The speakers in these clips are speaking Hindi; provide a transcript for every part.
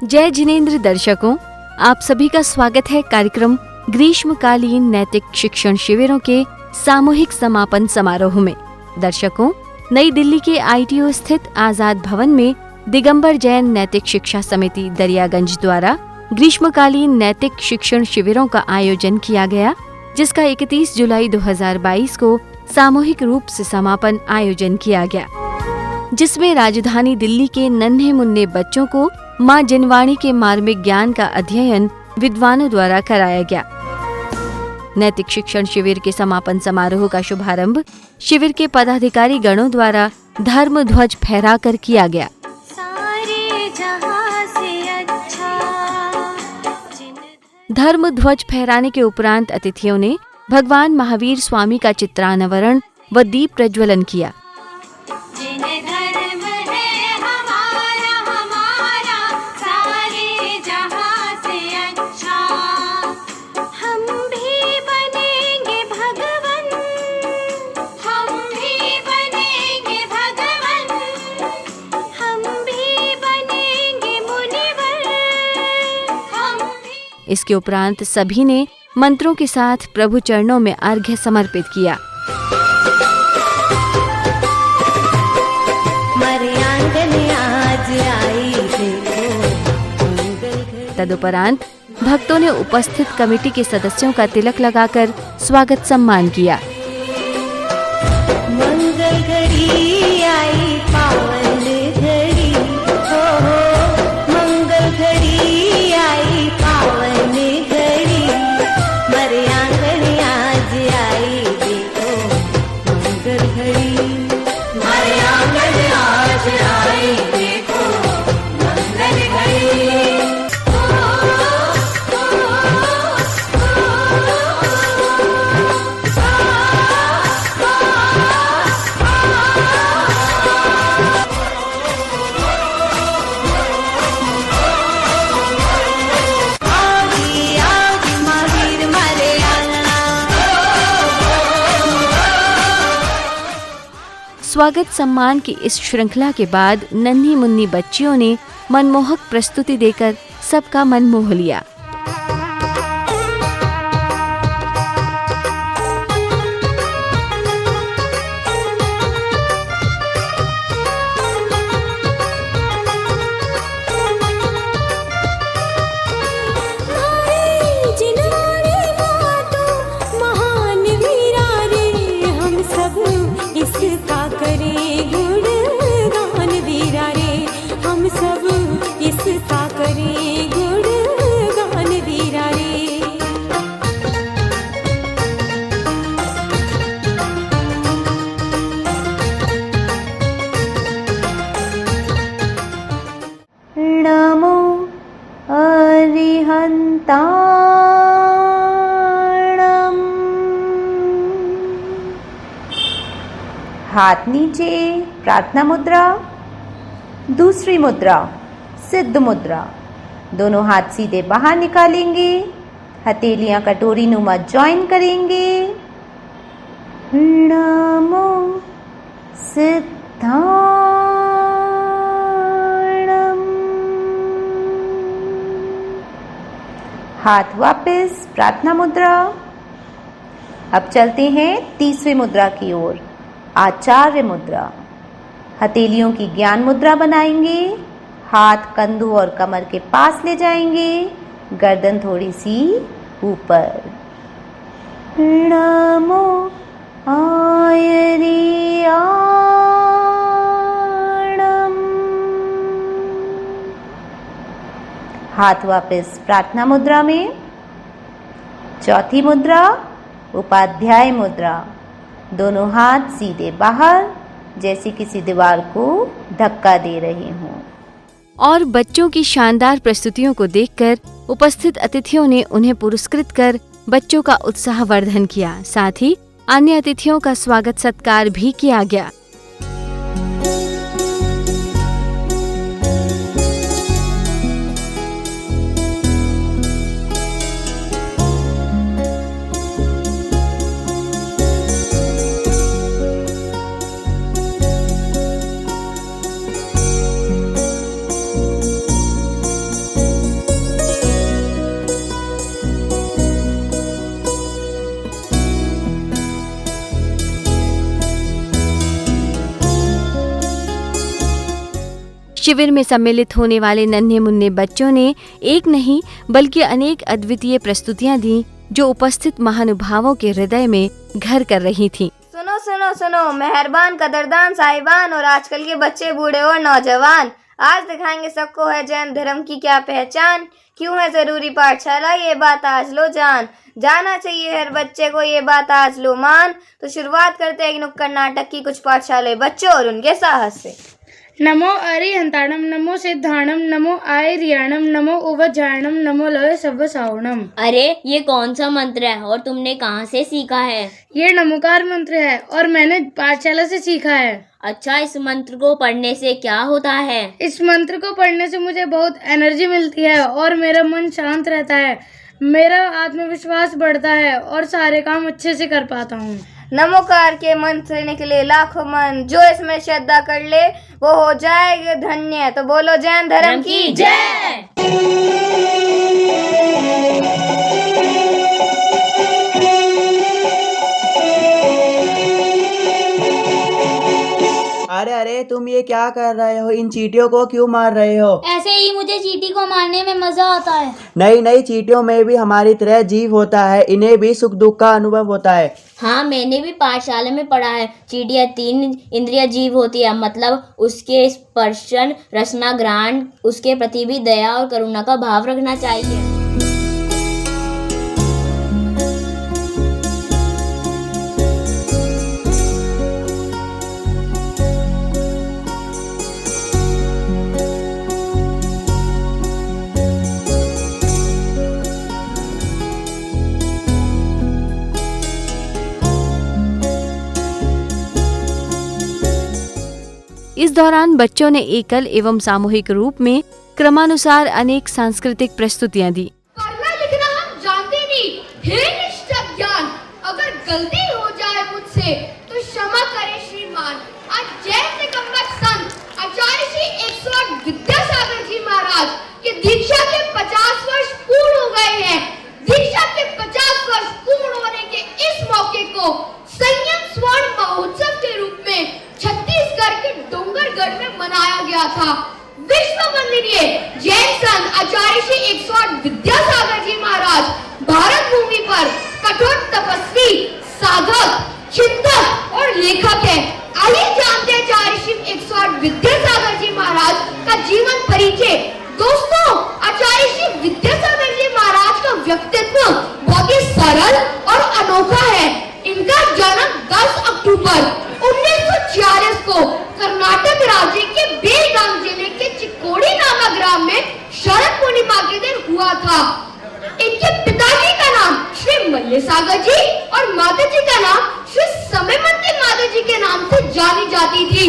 जय जिनेंद्र दर्शकों, आप सभी का स्वागत है कार्यक्रम ग्रीष्मकालीन नैतिक शिक्षण शिविरों के सामूहिक समापन समारोह में। दर्शकों, नई दिल्ली के ITO स्थित आजाद भवन में दिगंबर जैन नैतिक शिक्षा समिति दरियागंज द्वारा ग्रीष्मकालीन नैतिक शिक्षण शिविरों का आयोजन किया गया, जिसका 31 जुलाई 2022 को सामूहिक रूप से समापन आयोजन किया गया, जिसमें राजधानी दिल्ली के नन्हे मुन्ने बच्चों को मां जिनवाणी के मार्मिक ज्ञान का अध्ययन विद्वानों द्वारा कराया गया। नैतिक शिक्षण शिविर के समापन समारोह का शुभारंभ शिविर के पदाधिकारी गणों द्वारा धर्म ध्वज फहराकर किया गया। धर्म ध्वज फहराने के उपरांत अतिथियों ने भगवान महावीर स्वामी का चित्रानावरण व दीप प्रज्वलन किया। इसके उपरांत सभी ने मंत्रों के साथ प्रभु चरणों में अर्घ्य समर्पित किया। तदुपरांत भक्तों ने उपस्थित कमेटी के सदस्यों का तिलक लगाकर स्वागत सम्मान किया। मंगल घड़ी आई पावन घड़ी, हो मंगल घड़ी आई पावन घड़ी, मरे आंगन आज आई देखो मंगल घड़ी, मरे आंगन आज आई देखो मंगल घड़ी। स्वागत सम्मान की इस श्रृंखला के बाद नन्ही मुन्नी बच्चियों ने मनमोहक प्रस्तुति देकर सबका मन मोह लिया। हाथ नीचे, प्रार्थना मुद्रा। दूसरी मुद्रा सिद्ध मुद्रा। दोनों हाथ सीधे बाहर निकालेंगे, हथेलियां कटोरी नुमा ज्वाइन करेंगे। नमो सिद्धाणम। हाथ वापस, प्रार्थना मुद्रा। अब चलते हैं तीसरी मुद्रा की ओर, आचार्य मुद्रा। हथेलियों की ज्ञान मुद्रा बनाएंगे, हाथ कंधों और कमर के पास ले जाएंगे, गर्दन थोड़ी सी ऊपर। नमो आयरियाणम। हाथ वापस प्रार्थना मुद्रा में। चौथी मुद्रा उपाध्याय मुद्रा। दोनों हाथ सीधे बाहर, जैसे किसी दीवार को धक्का दे रहे हों। और बच्चों की शानदार प्रस्तुतियों को देखकर उपस्थित अतिथियों ने उन्हें पुरस्कृत कर बच्चों का उत्साहवर्धन किया। साथ ही अन्य अतिथियों का स्वागत सत्कार भी किया गया। शिविर में सम्मिलित होने वाले नन्हे मुन्ने बच्चों ने एक नहीं बल्कि अनेक अद्वितीय प्रस्तुतियां दी जो उपस्थित महानुभावों के हृदय में घर कर रही थीं। सुनो सुनो सुनो मेहरबान, कदरदान, साहिबान और आजकल के बच्चे, बूढ़े और नौजवान, आज दिखाएंगे सबको है जैन धर्म की क्या पहचान। क्यों है जरूरी पाठशाला, ये बात आज लो जान। जाना चाहिए हर बच्चे को, ये बात आज लो मान। तो शुरुआत करते हैं एक नुक्कड़ नाटक की कुछ पाठशाला बच्चों और उनके साहस से। नमो अरिहंताणम, नमो सिद्धाणम, नमो आयर्याणम, नमो उवज्जायणम, नमो लय सव्वसावणम। अरे ये कौन सा मंत्र है और तुमने कहाँ से सीखा है? ये नमोकार मंत्र है और मैंने पाठशाला से सीखा है। अच्छा, इस मंत्र को पढ़ने से क्या होता है? इस मंत्र को पढ़ने से मुझे बहुत एनर्जी मिलती है और मेरा मन शांत रहता है, मेरा आत्मविश्वास बढ़ता है और सारे काम अच्छे से कर पाता हूँ। नमोकार के मंत्र से निकले लाखों मन, जो इसमें श्रद्धा कर ले वो हो जाएगा धन्य। तो बोलो जैन धर्म की जय। अरे अरे तुम ये क्या कर रहे हो? इन चींटियों को क्यों मार रहे हो? ऐसे ही मुझे चींटी को मारने में मजा आता है। नहीं नहीं, चींटियों में भी हमारी तरह जीव होता है, इन्हें भी सुख दुख का अनुभव होता है। हाँ, मैंने भी पाठशाला में पढ़ा है। चींटियाँ 3 इंद्रिय जीव होती है, मतलब उसके स्पर्शन, रसना, घ्राण, उसके प्रति भी दया और करुणा का भाव रखना चाहिए। इस दौरान बच्चों ने एकल एवं सामूहिक रूप में क्रमानुसार अनेक सांस्कृतिक प्रस्तुतियां दी। पढ़ना लिखना हम जानते नहीं, हे निष्ठक ज्ञान, अगर गलती हो जाए मुझसे तो क्षमा करे श्रीमान। आज जैन दिगंबर संत आचार्य श्री 108 विद्यासागर जी महाराज के दीक्षा के 50 वर्ष पूर्ण हो गए हैं। दीक्षा के 50 वर्ष पूर्ण होने के इस मौके को संयम स्वर्ण महोत्सव के रूप में छत्तीसगढ़ के डोंगरगढ़ में मनाया गया था। विश्व वंदनीय जैन संत आचार्य श्री 108 विद्यासागर जी महाराज भारत भूमि पर कठोर तपस्वी, साधक, चिंतक और लेखक है। आइए जानते हैं आचार्य श्री 108 विद्यासागर जी महाराज का जीवन परिचय। दोस्तों, आचार्य श्री विद्यासागर जी महाराज का व्यक्तित्व बहुत ही सरल और अनोखा है। इनका जन्म 10 अक्टूबर 1946 को कर्नाटक राज्य के बेलगाम जिले के चिक्कोड़ी नामक ग्राम में शरद पूर्णिमा के दिन हुआ था। इनके पिताजी का नाम श्री मल्लेसागर जी और माताजी का नाम श्री समयमती माता जी के नाम से जानी जाती थी।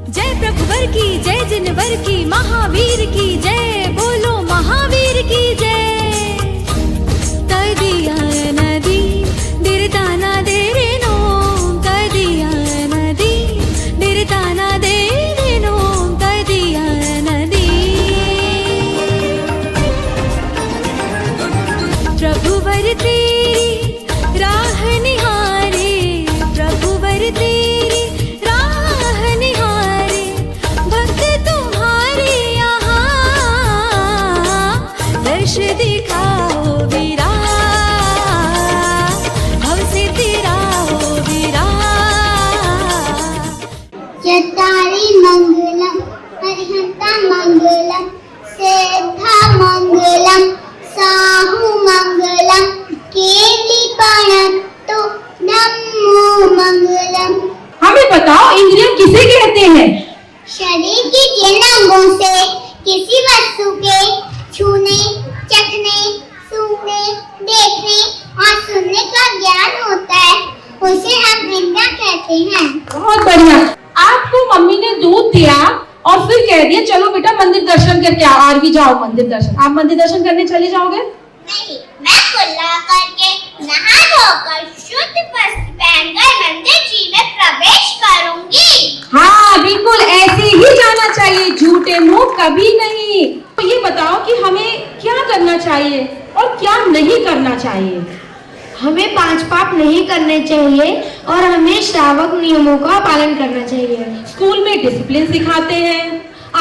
जय प्रभुवर की जय, जिनवर की, महावीर की जय, बोलो महावीर की जय। तदिया नदी दिरताना दे रे नो, तदिया नदी दिरताना दे रे नो, तदिया नदी। प्रभुवर तेरी राह निहारे, प्रभुवर तेरी राह निहारे, भक्त तुम्हारे यहाँ दर्श दिखाओ वीरा, भव से तेरा हो वीरा। चतारी मंगलम, हरिहंता मंगलम, सिद्धा मंगलम, साहु मंगलम, केली तो नमो मंगलम। हमें बताओ, इंद्रियां किसे कहते हैं? शरीर के जिन अंगों से किसी वस्तु के छूने, चखने, सूंघने, देखने और सुनने का ज्ञान होता है, उसे हम इंद्रियां कहते हैं। बहुत बढ़िया। आपको मम्मी ने दूध दिया और फिर कह दिया चलो बेटा मंदिर दर्शन करके आओ, आज भी जाओ मंदिर दर्शन। आप मंदिर दर्शन करने चले जाओगे? नहीं, मैं कुल्ला करके नहा धोकर शुद्ध वस्त्र पहनकर मंदिर जी में प्रवेश करूंगी। हाँ बिल्कुल, ऐसे ही जाना चाहिए, झूठे मुंह कभी नहीं। तो ये बताओ कि हमें क्या करना चाहिए और क्या नहीं करना चाहिए? हमें 5 पाप नहीं करने चाहिए और हमें श्रावक नियमों का पालन करना चाहिए। स्कूल में डिसिप्लिन सिखाते हैं,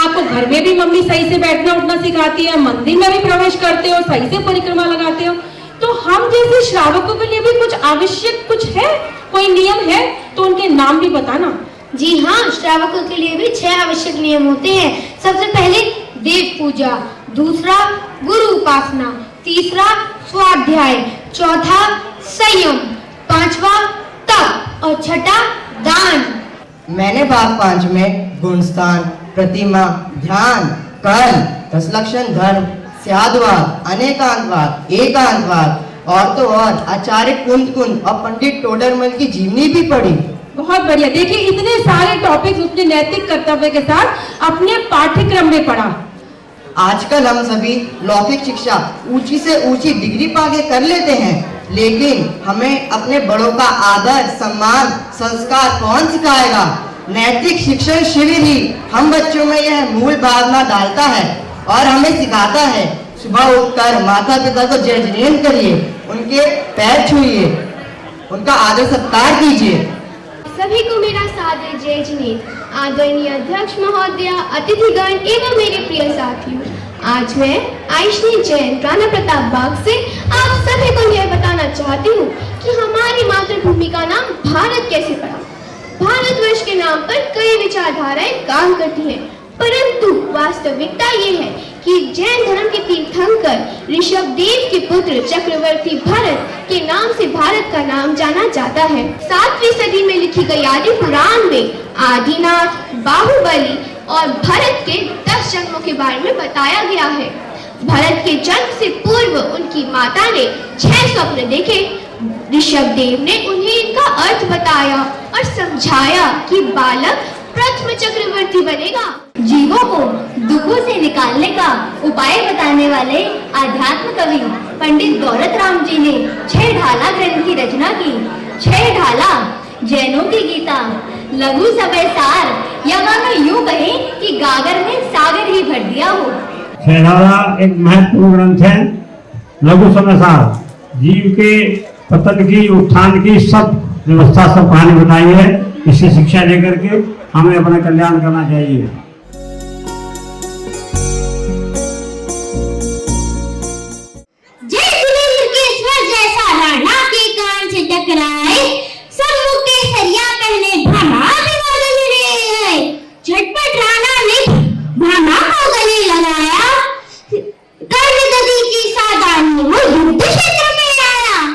आपको घर में भी मम्मी सही से बैठना उठना सिखाती है, मंदिर में भी प्रवेश करते हो, सही से परिक्रमा लगाते हो, तो हम जैसे श्रावकों के लिए भी कुछ आवश्यक कुछ है, कोई नियम है तो उनके नाम भी बताना। जी हाँ, श्रावकों के लिए भी 6 आवश्यक नियम होते हैं। सबसे पहले देव पूजा, दूसरा गुरु उपासना, तीसरा स्वाध्याय, चौथा संयम, पांचवा तप और छठा दान। मैंने भाग 5 में गुणस्थान, प्रतिमा, ध्यान, कर्म, 10 लक्षण धर्म, स्यादवाद, अनेकांतवाद, एकांतवाद और तो और आचार्य कुंद और पंडित टोडरमल की जीवनी भी पढ़ी। बहुत बढ़िया। देखिए इतने सारे टॉपिक्स उसने नैतिक कर्तव्य के साथ अपने पाठ्यक्रम में पढ़ा। आजकल हम सभी लौकिक शिक्षा ऊंची से ऊंची डिग्री पाके कर लेते हैं, लेकिन हमें अपने बड़ों का आदर, सम्मान, संस्कार कौन सिखाएगा? नैतिक शिक्षण शिविर ही हम बच्चों में यह मूल भावना डालता है और हमें सिखाता है। सुबह उठकर माता पिता को जय जयन करिए, उनके पैर छूइए, उनका आदर सत्कार कीजिए। सभी को मेरा सादर जय जिनेन्द्र। आदरणीय अध्यक्ष महोदय, अतिथिगण एवं मेरे प्रिय साथियों, आज मैं आइशनी जैन राणा प्रताप बाग से आप सभी को यह बताना चाहती हूँ कि हमारी मातृभूमि का नाम भारत कैसे पड़ा। भारतवर्ष के नाम पर कई विचारधाराएं काम करती हैं, परंतु वास्तविकता ये है कि जैन धर्म के तीर्थंकर ऋषभदेव के पुत्र चक्रवर्ती भरत के नाम से भारत का नाम जाना जाता है। 7वीं सदी में लिखी गई आदि पुराण में आदिनाथ, बाहुबली और भरत के 10 जन्मों के बारे में बताया गया है। भरत के जन्म से पूर्व उनकी माता ने 6 स्वप्न देखे। ऋषभदेव ने उन्हें इनका अर्थ बताया और समझाया कि बालक प्रथम चक्रवर्ती बनेगा। जीवों को दुखों से निकालने का उपाय बताने वाले आध्यात्म कवि पंडित दौलत राम जी ने 6 ढाला ग्रंथ की रचना की। 6 ढाला जैनों की गीता, लघु समय सार, या मानो यूं कहें कि गागर में सागर ही भर दिया हो। 6 ढाला एक महत्वपूर्ण ग्रंथ है। लघु समय सार जीव के पतन की, उत्थान की सब व्यवस्था, सब कहानी बताई है। इससे शिक्षा लेकर के हमें अपना कल्याण करना चाहिए। जय जिनेन्द्र के स्वर जैसा राणा के कान से टकराए, सम्मुख के सरिया पहने भाना दिवाले रहे हैं। झटपट राणा ने भाना को गले लगाया, कर्ण गति की सावधानी वो युद्ध क्षेत्र में आया।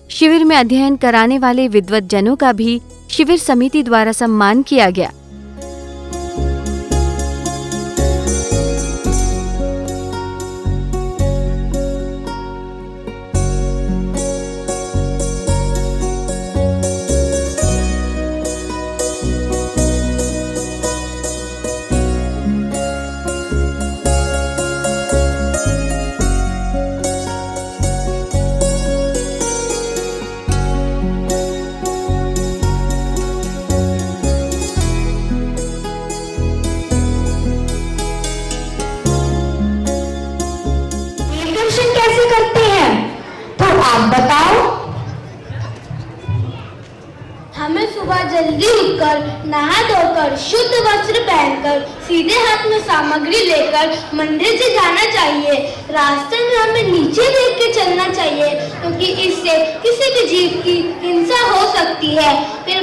शिविर में अध्ययन कराने वाले विद्वत जनों का भी शिविर समिति द्वारा सम्मान किया गया। हमें सुबह जल्दी उठकर नहा धोकर शुद्ध वस्त्र पहनकर सीधे हाथ में सामग्री लेकर मंदिर से जाना चाहिए। रास्ते में हमें नीचे देख के चलना चाहिए, क्योंकि इससे किसी भी जीव की हिंसा हो सकती है। फिर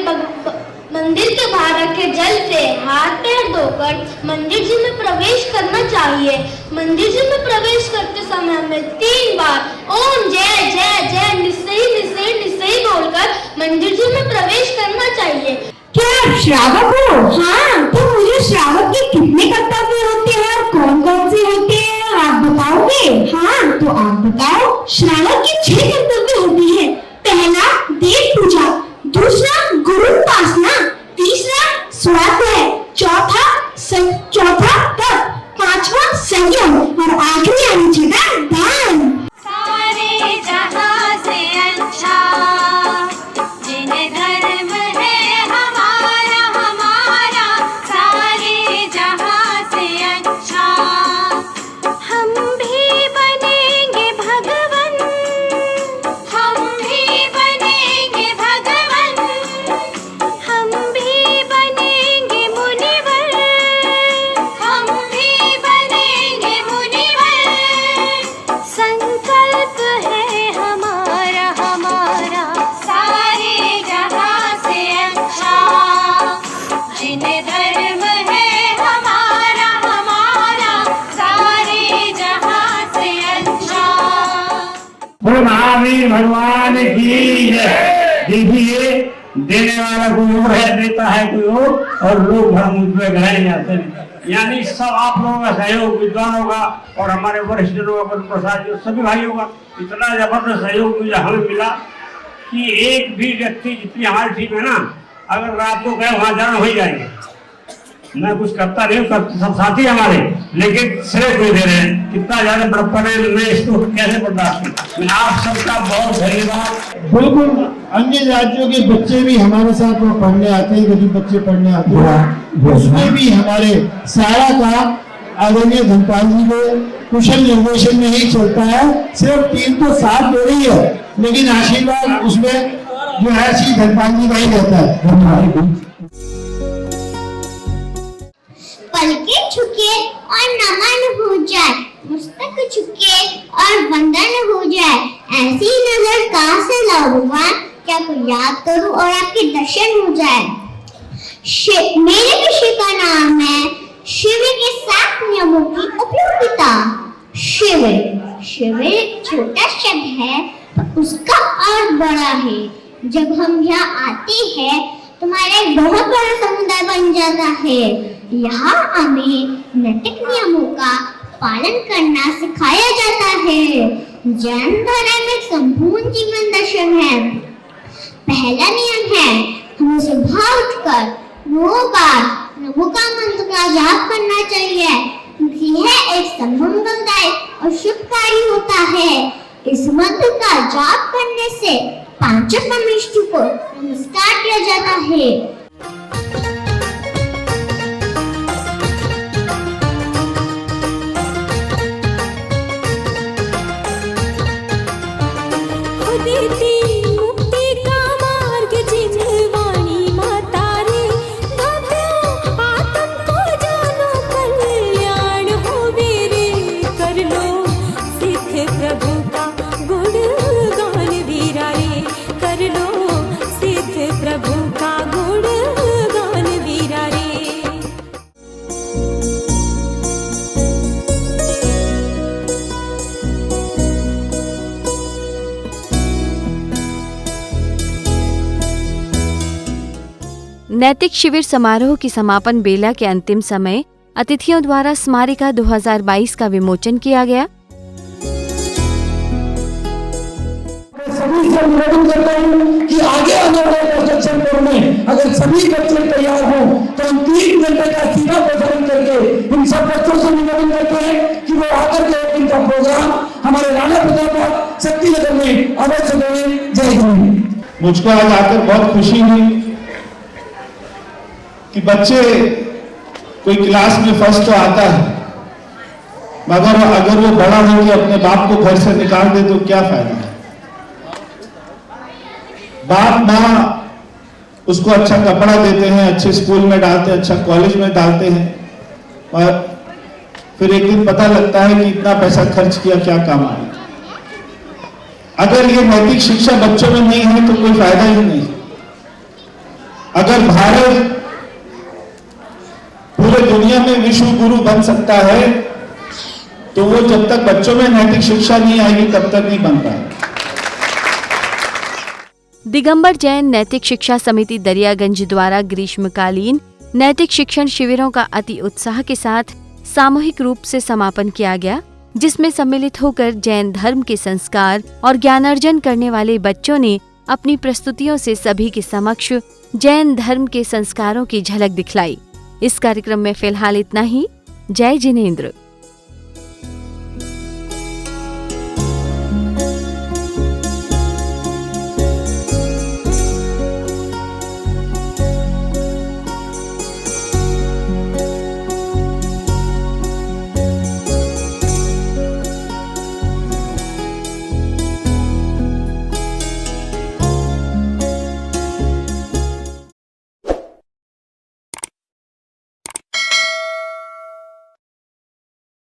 मंदिर के बाहर रखे जल से हाथ पैर धोकर मंदिर जी में प्रवेश करना चाहिए। मंदिर जी में प्रवेश करते समय हमें 3 बार ओम जय जय जय निस्सई निस्सई निस्सई बोलकर मंदिर जी में प्रवेश करना चाहिए। क्या आप श्रावक हो? हाँ, तो मुझे श्रावक के कितने कर्तव्य होते हैं और कौन कौन से होते हैं आप बताओगे? हाँ, तो आप बताओ। श्रावक के 6 कर्तव्य होते हैं। पहला देव पूजा, दूसरा गुरु उपासना, तीसरा स्वाध्याय, चौथा तप, 5वां संयम और आखिरी यानी छठा दान। सारे जहां से अच्छा जिन्हें धर्म है हमारा हमारा, सारे जहां से अच्छा हम भी बनेंगे भगवन, हम भी बनेंगे भगवन। महावीर भगवान की जय। देखिए, देने वाला कोई और है, देता है कोई और लोग भरम उद्वेग है जाते हैं। यानी सब आप लोगों का सहयोग, विद्वानों का और हमारे वरिष्ठ जनों का, प्रसाद जो सभी भाइयों का इतना जबरदस्त सहयोग मुझे हमें मिला कि एक भी व्यक्ति, जितनी हमारी टीम है ना, अगर रात को गए वहां जाना हो ही जाएंगे। मैं कुछ करता नहीं हूँ, सब साथी हमारे, लेकिन श्रेय कोई दे रहे हैं। कितना ज्यादा बड़प्पन है, मैं इसको कैसे बर्दाश्त करूं। मैं आप सबका बहुत धन्यवाद। बिल्कुल, अन्य राज्यों के बच्चे भी हमारे साथ वो पढ़ने आते हैं, गरीब बच्चे पढ़ने आते हैं, उसमें भी हमारे सारा काम आदरणीय धनपाल जी के कुशल निर्देशन में ही चलता है। सिर्फ टीम तो साथ दे रही है, लेकिन आशीर्वाद उसमें जो है श्री धनपाल जी का ही रहता है। पलके झुके और नमन हो जाए, मस्तक झुके और वंदन हो जाए, ऐसी नजर कहाँ से लाऊं भगवान, क्या कोई याद करूं और आपके दर्शन हो जाए। मेरे विषय का नाम है शिविर के 7 नियमों की उपयोगिता। शिविर एक छोटा शब्द है, पर उसका अर्थ बड़ा है। जब हम यहाँ आते हैं तो हमारा एक बहुत बड़ा समुदाय बन जाता है। यहाँ हमें नैतिक नियमों का पालन करना सिखाया जाता है। जैन धर्म एक संपूर्ण जीवन दर्शन है। पहला नियम है, हमें सुबह उठकर 9 बार नमो का मंत्र का जाप करना चाहिए। यह एक संभवदायक और शुभकारी होता है। इस मंत्र का जाप करने से पांचों परमेश्वर को नमस्कार किया जाता है। मुक्ति का मार्ग जिनवाणी माता रे, भव्यो आत्म को जानो, कल्याण होवे रे। कर लो सिद्ध प्रभु का गुणगान वीरा रे, कर लो सिद्ध प्रभु का गुणगान वीरा रे। नैतिक शिविर समारोह की समापन बेला के अंतिम समय अतिथियों द्वारा स्मारिका 2022 का विमोचन किया गया। सभी से निवेदन करता हूँ कि आगे आने वाले कंस्ट्रक्शन कोर्स में अगर सभी बच्चे तैयार हों तो हम 3 घंटे का सीधा प्रसारण करके इन सब बच्चों से निवेदन करते हैं कि वो आकर के इनका प्रोग्राम हमारे राणा प्रताप शक्ति नगर में अवश्य दें। जय हिंद। मुझको आज आकर बहुत खुशी हुई कि बच्चे कोई क्लास में फर्स्ट तो आता है, मगर अगर वो बड़ा हो के अपने बाप को घर से निकाल दे तो क्या फायदा है। बाप माँ उसको अच्छा कपड़ा देते हैं, अच्छे स्कूल में डालते हैं, अच्छा कॉलेज में डालते हैं, और फिर एक दिन पता लगता है कि इतना पैसा खर्च किया, क्या काम आया। अगर ये नैतिक शिक्षा बच्चों में नहीं है तो कोई फायदा ही नहीं। अगर भारत पूरे दुनिया में विश्व गुरु बन सकता है तो वो जब तक बच्चों में नैतिक शिक्षा नहीं आएगी तब तक नहीं बन पाएगा। दिगंबर जैन नैतिक शिक्षा समिति दरियागंज द्वारा ग्रीष्मकालीन नैतिक शिक्षण शिविरों का अति उत्साह के साथ सामूहिक रूप से समापन किया गया, जिसमें सम्मिलित होकर जैन धर्म के संस्कार और ज्ञानार्जन करने वाले बच्चों ने अपनी प्रस्तुतियों से सभी के समक्ष जैन धर्म के संस्कारों की झलक दिखलाई। इस कार्यक्रम में फिलहाल इतना ही। जय जिनेंद्र।